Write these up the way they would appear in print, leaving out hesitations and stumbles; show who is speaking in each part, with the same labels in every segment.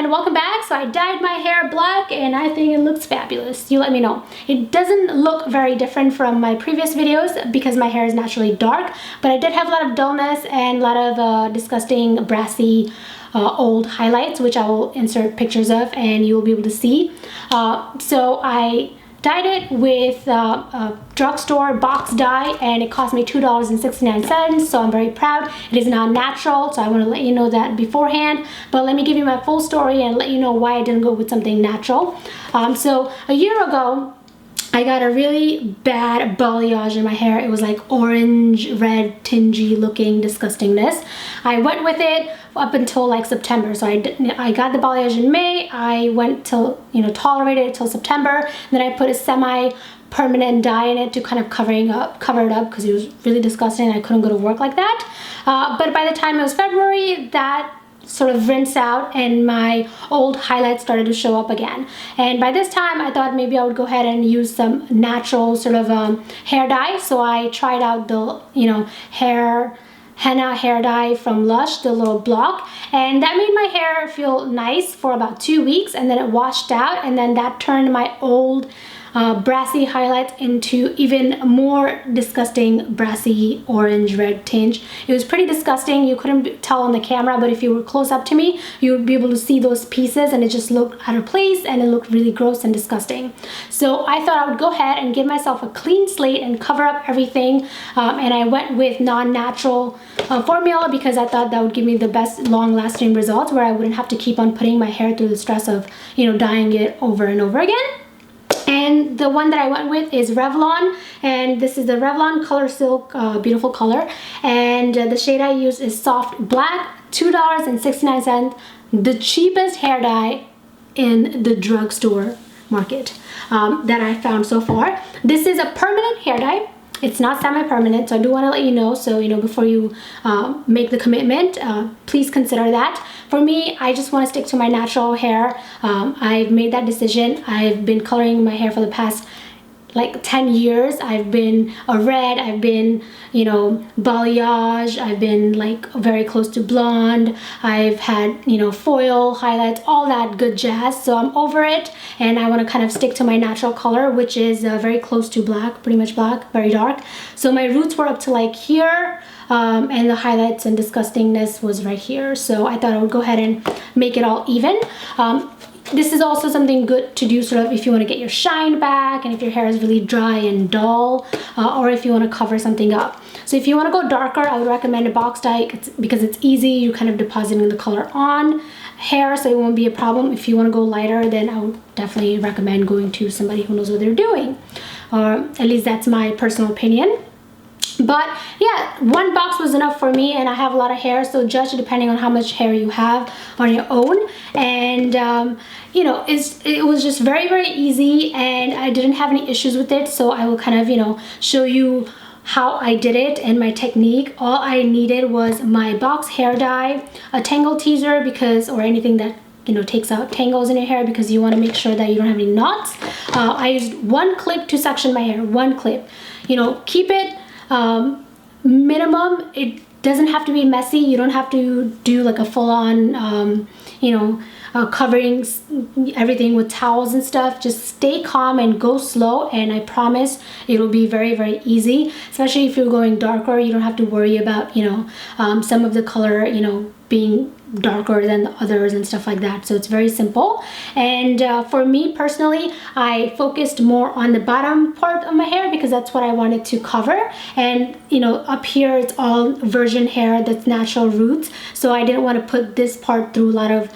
Speaker 1: and welcome back. So I dyed my hair black and I think it looks fabulous. You let me know. It doesn't look very different from my previous videos because my hair is naturally dark, but I did have a lot of dullness and a lot of disgusting brassy old highlights, which I will insert pictures of and you will be able to see. So I dyed it with a drugstore box dye and it cost me $2.69, so I'm very proud. It is not natural, so I want to let you know that beforehand, but let me give you my full story and let you know why I didn't go with something natural. So a year ago I got a really bad balayage in my hair. It was like orange, red, tingy looking disgustingness. I went with it up until like September. So I got the balayage in May. I went till, tolerated it till September. Then I put a semi-permanent dye in it to kind of cover it up because it was really disgusting. I couldn't go to work like that. But by the time it was February, that sort of rinsed out and my old highlights started to show up again. And by this time I thought maybe I would go ahead and use some natural sort of hair dye. So I tried out the henna hair dye from Lush, the little block, and that made my hair feel nice for about 2 weeks, and then it washed out, and then that turned my old brassy highlights into even more disgusting brassy orange red tinge. It was pretty disgusting. You couldn't tell on the camera, but if you were close up to me you would be able to see those pieces, and it just looked out of place and it looked really gross and disgusting. So I thought I would go ahead and give myself a clean slate and cover up everything, and I went with non-natural formula because I thought that would give me the best long-lasting results, where I wouldn't have to keep on putting my hair through the stress of dyeing it over and over again. And the one that I went with is Revlon, and this is the Revlon Color Silk, beautiful color, and the shade I use is Soft Black, $2.69, the cheapest hair dye in the drugstore market that I found so far. This is a permanent hair dye. It's not semi-permanent, so I do want to let you know. So, before you make the commitment, please consider that. For me, I just want to stick to my natural hair. I've made that decision. I've been coloring my hair for the past like 10 years. I've been a red, I've been, balayage, I've been like very close to blonde, I've had, foil, highlights, all that good jazz. So I'm over it and I want to kind of stick to my natural color, which is very close to black, pretty much black, very dark. So my roots were up to like here, and the highlights and disgustingness was right here. So I thought I would go ahead and make it all even. This is also something good to do sort of if you want to get your shine back and if your hair is really dry and dull, or if you want to cover something up. So if you want to go darker, I would recommend a box dye because it's easy. You kind of depositing the color on hair, so it won't be a problem. If you want to go lighter, then I would definitely recommend going to somebody who knows what they're doing, or at least that's my personal opinion. But yeah, one box was enough for me, and I have a lot of hair, so judge depending on how much hair you have on your own. And it was just very, very easy, and I didn't have any issues with it. So I will kind of show you how I did it and my technique. All I needed was my box hair dye, a tangle teaser, or anything that takes out tangles in your hair, because you want to make sure that you don't have any knots. I used one clip to section my hair, one clip. Keep it minimum. It doesn't have to be messy. You don't have to do like a full-on covering everything with towels and stuff. Just stay calm and go slow, and I promise it'll be very, very easy. Especially if you're going darker, you don't have to worry about some of the color being darker than the others and stuff like that. So it's very simple. And for me personally, I focused more on the bottom part of my hair because that's what I wanted to cover. And up here it's all virgin hair that's natural roots, so I didn't want to put this part through a lot of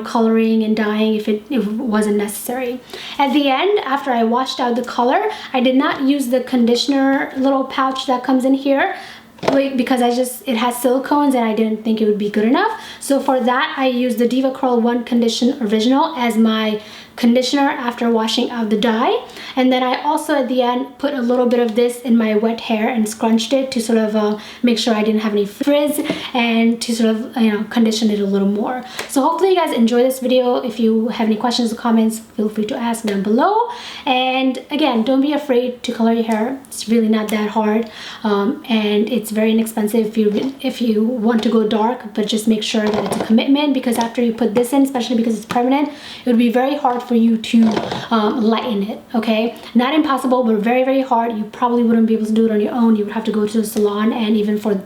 Speaker 1: coloring and dyeing if it wasn't necessary. At the end, after I washed out the color, I did not use the conditioner little pouch that comes in here, because it has silicones and I didn't think it would be good enough. So for that I used the DevaCurl One Condition Original as my conditioner after washing out the dye. And then I also at the end put a little bit of this in my wet hair and scrunched it to sort of make sure I didn't have any frizz and to sort of condition it a little more. So hopefully you guys enjoy this video. If you have any questions or comments, feel free to ask down below. And again, don't be afraid to color your hair. It's really not that hard, and it's very inexpensive if you want to go dark, but just make sure that it's a commitment, because after you put this in, especially because it's permanent, it would be very hard for you to lighten it. Okay, not impossible, but very, very hard. You probably wouldn't be able to do it on your own. You would have to go to a salon, and even for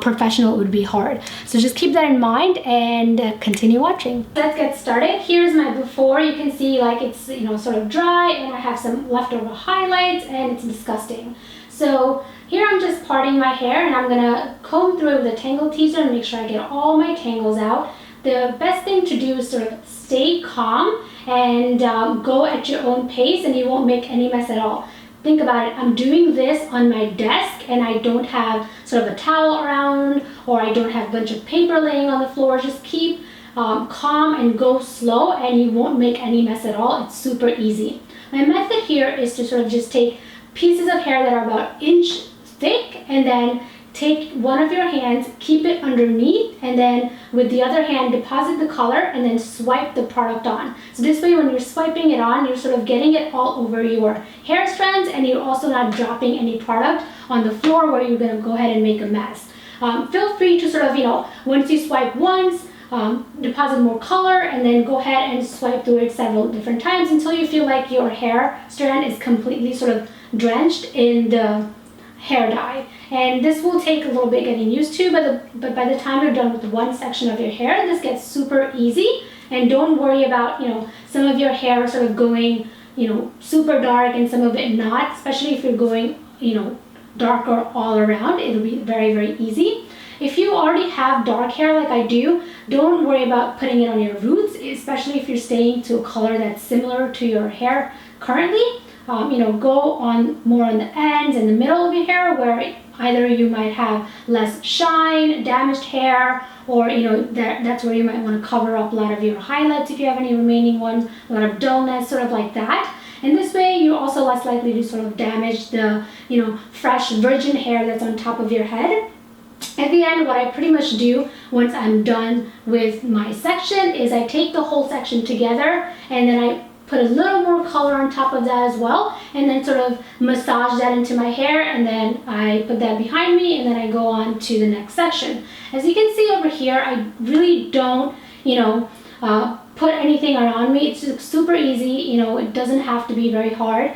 Speaker 1: professional it would be hard. So just keep that in mind and continue watching. Let's get started. Here's my before. You can see like it's sort of dry, and I have some leftover highlights, and it's disgusting. So here I'm just parting my hair, and I'm gonna comb through it with a tangle teaser and make sure I get all my tangles out. The best thing to do is sort of stay calm and go at your own pace, and you won't make any mess at all. Think about it, I'm doing this on my desk and I don't have sort of a towel around, or I don't have a bunch of paper laying on the floor. Just keep calm and go slow, and you won't make any mess at all. It's super easy. My method here is to sort of just take pieces of hair that are about inch thick, and then take one of your hands, keep it underneath, and then with the other hand deposit the color and then swipe the product on. So this way when you're swiping it on, you're sort of getting it all over your hair strands, and you're also not dropping any product on the floor where you're going to go ahead and make a mess. Feel free to sort of, once you swipe once, deposit more color, and then go ahead and swipe through it several different times until you feel like your hair strand is completely sort of drenched in the hair dye. And this will take a little bit getting used to, but by the time you're done with one section of your hair, this gets super easy. And don't worry about some of your hair sort of going super dark and some of it not, especially if you're going darker all around. It'll be very, very easy. If you already have dark hair like I do, don't worry about putting it on your roots, especially if you're staying to a color that's similar to your hair currently. Go on more on the ends and the middle of your hair, where either you might have less shine, damaged hair, or that's where you might want to cover up a lot of your highlights if you have any remaining ones, a lot of dullness, sort of like that. And this way you're also less likely to sort of damage the fresh virgin hair that's on top of your head. At the end, what I pretty much do once I'm done with my section is I take the whole section together, and then I put a little more color on top of that as well, and then sort of massage that into my hair, and then I put that behind me, and then I go on to the next section. As you can see over here, I really don't put anything around me. It's just super easy. It doesn't have to be very hard.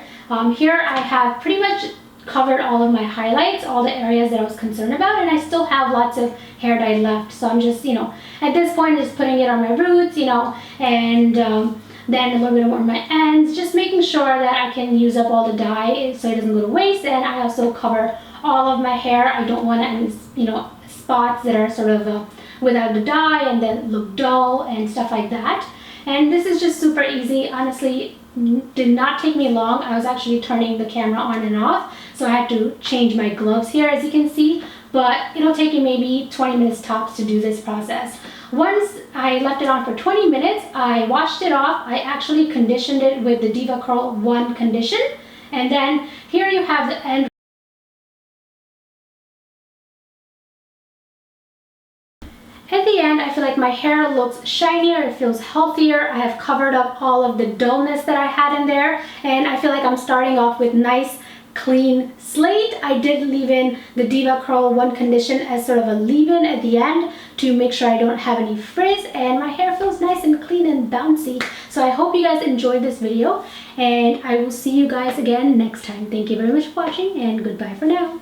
Speaker 1: Here I have pretty much covered all of my highlights, all the areas that I was concerned about, and I still have lots of hair dye left. So I'm just at this point just putting it on my roots, and then a little bit more on my ends, just making sure that I can use up all the dye so it doesn't go to waste. And I also cover all of my hair. I don't want any spots that are sort of without the dye and then look dull and stuff like that. And this is just super easy. Honestly, did not take me long. I was actually turning the camera on and off, so I had to change my gloves here, as you can see, but it'll take you maybe 20 minutes tops to do this process. Once I left it on for 20 minutes, I washed it off. I actually conditioned it with the DevaCurl 1 condition. And then here you have the end. At the end, I feel like my hair looks shinier, it feels healthier. I have covered up all of the dullness that I had in there, and I feel like I'm starting off with nice clean slate. I did leave in the DevaCurl 1 condition as sort of a leave-in at the end to make sure I don't have any frizz, and my hair feels nice and clean and bouncy. So I hope you guys enjoyed this video, and I will see you guys again next time. Thank you very much for watching, and goodbye for now.